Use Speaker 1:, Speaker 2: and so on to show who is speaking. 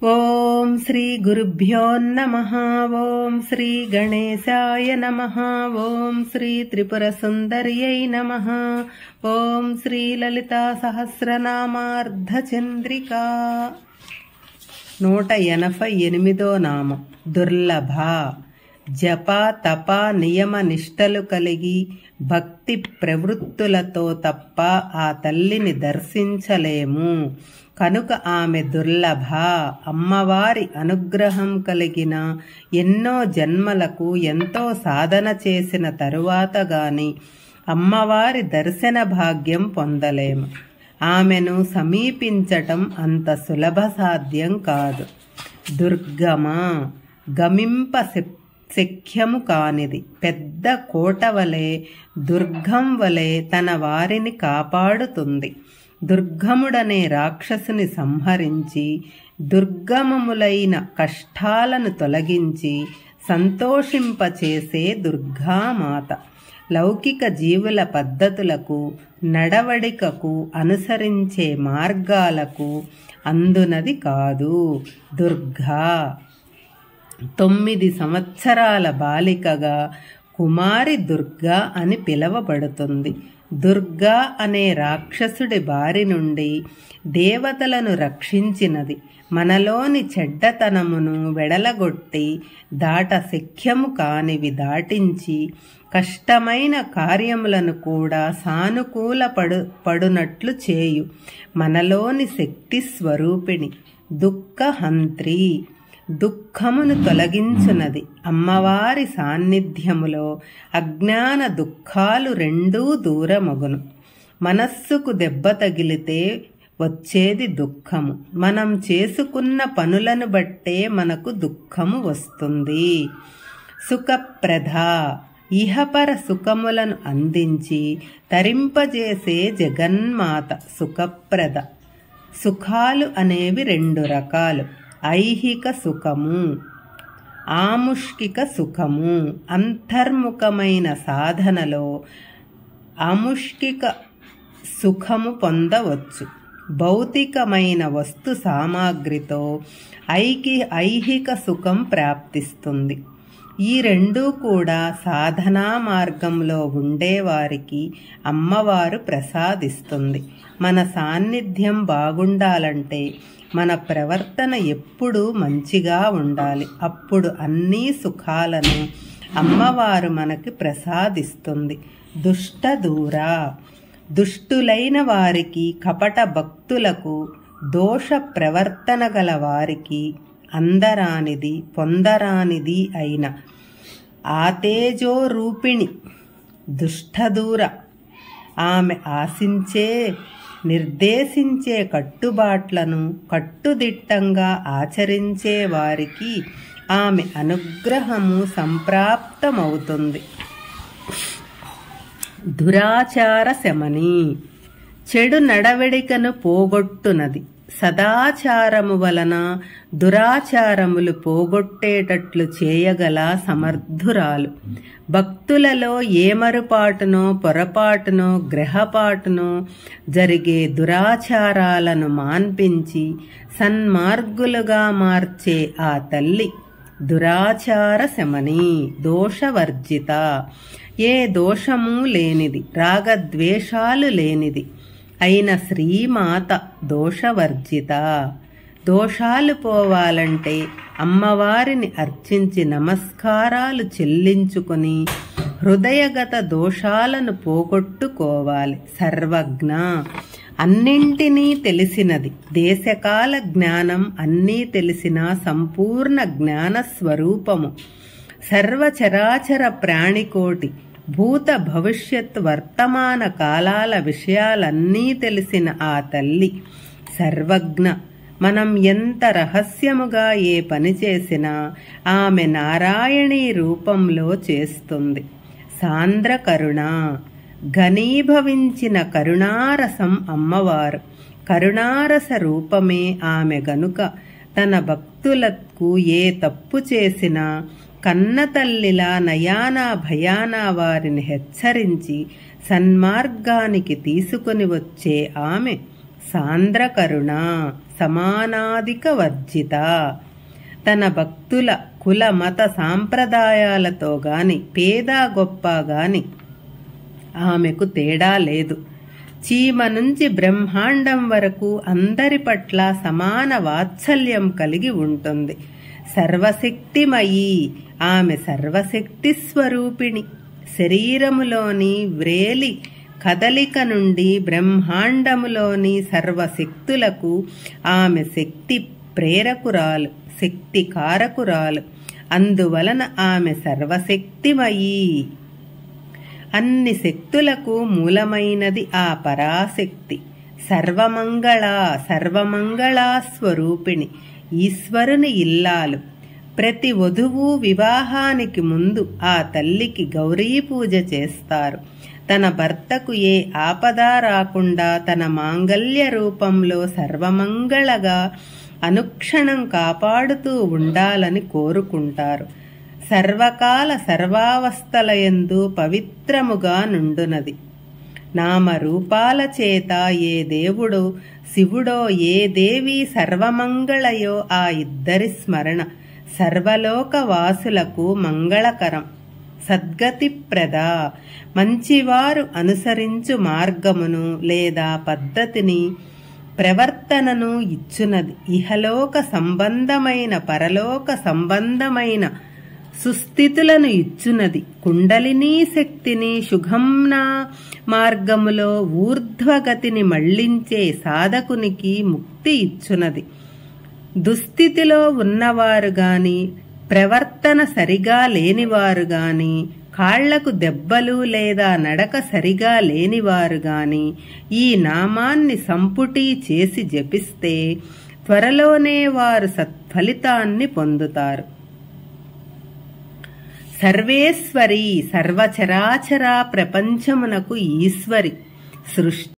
Speaker 1: ఓం శ్రీ గురుభ్యో నమః. ఓం శ్రీ గణేశాయ నమః. ఓం శ్రీ త్రిపుర సుందర్యై నమః. ఓం శ్రీ లలితా సహస్రనామార్ధ చంద్రికా. 188వ నామం దుర్లభ. జప తప నియమ నిష్టలు కలిగి భక్తి ప్రవృత్తులతో తప్ప ఆ తల్లిని దర్శించలేము. కనుక ఆమె దుర్లభ. అమ్మవారి అనుగ్రహం కలిగిన ఎన్నో జన్మలకు ఎంతో సాధన చేసిన తరువాత గాని అమ్మవారి దర్శన భాగ్యం పొందలేము. ఆమెను సమీపించటం అంత సులభ సాధ్యం కాదు. దుర్గమ, గమింప శక్యము కానిది. పెద్ద కోట వలె, దుర్గం వలె తన వారిని కాపాడుతుంది. దుర్గముడనే రాక్షసుని సంహరించి దుర్గమములైన కష్టాలను తొలగించి సంతోషింపచేసే దుర్గామాత. లౌకిక జీవుల పద్ధతులకు, నడవడికకు, అనుసరించే మార్గాలకు అందునది కాదు దుర్గా. 9 సంవత్సరాల బాలికగా కుమారి దుర్గా అని పిలవబడుతుంది. దుర్గా అనే రాక్షసుడి బారి నుండి దేవతలను రక్షించినది. మనలోని చెడ్డతనమును వెడలగొట్టి దాట శక్యము కానివి దాటించి కష్టమైన కార్యములను కూడా సానుకూల పడునట్లు చేయు మనలోని శక్తి స్వరూపిణి. దుఃఖహంత్రి, దుఃఖమును తొలగించునది. అమ్మవారి సాన్నిధ్యములో అజ్ఞాన దుఃఖాలు రెండూ దూరమగును. మనస్సుకు దెబ్బ తగిలితే వచ్చేది దుఃఖము. మనం చేసుకున్న పనులను బట్టే మనకు దుఃఖము వస్తుంది. సుఖప్రద, ఇహపర సుఖములను అందించి తరింపజేసే జగన్మాత సుఖప్రద. సుఖాలు అనేవి 2 రకాలు. ఐహిక సుఖము, ఆముష్కిక సుఖము. అంతర్ముఖమైన సాధనలో ఆముష్కిక సుఖము పొందవచ్చు. భౌతికమైన వస్తు సామాగ్రితో ఐహిక సుఖం ప్రాప్తిస్తుంది. ఈ రెండూ కూడా సాధనా మార్గంలో ఉండేవారికి అమ్మవారు ప్రసాదిస్తుంది. మన సాన్నిధ్యం బాగుండాలంటే మన ప్రవర్తన ఎప్పుడూ మంచిగా ఉండాలి. అప్పుడు అన్ని సుఖాలను అమ్మవారు మనకి ప్రసాదిస్తుంది. దుష్టదూర, దుష్టులైన వారికి, కపట భక్తులకు, దోష ప్రవర్తన గల వారికి అందరానిది, పొందరానిది అయిన ఆతేజో రూపిణి దుష్టదూర. ఆమె ఆశించే, నిర్దేశించే కట్టుబాట్లను కట్టుదిట్టంగా ఆచరించే వారికి ఆమె అనుగ్రహము సంప్రాప్తమవుతుంది. దురాచార శమని, చెడు నడవడికను పోగొట్టునది. సదాచారము వలన దురాచారములు పోగొట్టేటట్లు చేయగల సమర్థురాలు. భక్తులలో ఏమరుపాటునో, పొరపాటునో, గ్రహపాటునో జరిగే దురాచారాలను మాన్పించి సన్మార్గులుగా మార్చే ఆ తల్లి దురాచార శమని, దోషవర్జిత. ఏ దోషము లేనిది, రాగద్వేషాలు లేనిది అయిన శ్రీమాత దోషవర్జిత. దోషాలు పోవాలంటే అమ్మవారిని అర్చించి నమస్కారాలు చెల్లించుకుని హృదయగత దోషాలను పోగొట్టుకోవాలి. సర్వజ్ఞ, అన్నింటినీ తెలిసినది. దేశకాల జ్ఞానం అన్నీ తెలిసిన సంపూర్ణ జ్ఞాన స్వరూపము. సర్వచరాచర ప్రాణికోటి భూత భవిష్యత్ వర్తమాన కాలాల విషయాలన్నీ తెలిసిన ఆ తల్లి సర్వజ్ఞ. మనం ఎంత రహస్యముగా ఏ పని చేసినా ఆమె నారాయణీ రూపంలో చేస్తుంది. సాంద్ర కరుణ, ఘనీభవించిన కరుణారసం అమ్మవారు. కరుణారస రూపమే ఆమె గనుక తన భక్తులకు ఏ తప్పు చేసినా కన్నతల్లిలా నయానా భయానా వారిని హెచ్చరించి సన్మార్గానికి తీసుకుని వచ్చే ఆమె సాంద్ర కరుణ, సమానాధిక వర్జిత. తన భక్తుల కుల మత సాంప్రదాయాలతో గాని పేద గొప్ప గాని ఆమెకు తేడా లేదు. చీమ నుంచి బ్రహ్మాండం వరకు అందరి పట్ల సమాన వాత్సల్యం కలిగి ఉంటుంది. సర్వశక్తిమయీ, ఆమె సర్వశక్తి స్వరూపిణి. శరీరములోని వ్రేలి కదలిక నుండి బ్రహ్మాండములోని సర్వశక్తులకు ఆమె శక్తి ప్రేరకురాలు, శక్తి కారకురాలు. అందువలన ఆమె సర్వశక్తిమయీ. అన్ని శక్తులకు మూలమైనది ఆ పరాశక్తి. సర్వమంగళా స్వరూపిణి, ఈశ్వరుని ఇల్లాలు. ప్రతి వధువు వివాహానికి ముందు ఆ తల్లికి గౌరీ పూజ చేస్తారు. తన భర్తకు ఏ ఆపద రాకుండా తన మాంగల్య రూపంలో సర్వమంగళగా అనుక్షణం కాపాడుతూ ఉండాలని కోరుకుంటారు. సర్వకాల సర్వావస్థలయందు పవిత్రముగా నుండునది. నామరూపాల చేత ఏ దేవుడో శివుడో ఏ దేవి సర్వమంగళయో ఆ ఇద్దరి స్మరణ సర్వలోకవాసులకు మంగళకరం, సద్గతిప్రద. మంచివారు అనుసరించు మార్గమును లేదా పద్ధతిని, ప్రవర్తనను ఇచ్చునది. ఇహలోక సంబంధమైన పరలోక సంబంధమైన సుస్థితులను ఇచ్చునది. కుండలినీ శక్తిని శుఘంనా మార్గములో ఊర్ధ్వగతిని మళ్లించే సాధకునికి ముక్తి ఇచ్చునది. దుస్థితిలో ఉన్నవారు గాని, ప్రవర్తన సరిగా లేనివారు గాని, కాళ్లకు దెబ్బలు లేదా నడక సరిగా లేనివారు గాని ఈ నామాన్ని సంపుటి చేసి జపిస్తే త్వరలోనే వారు సత్ఫలితాన్ని పొందుతారు. సర్వేశ్వరి, సర్వచరాచర ప్రపంచమునకు ఈశ్వరి. సృష్టి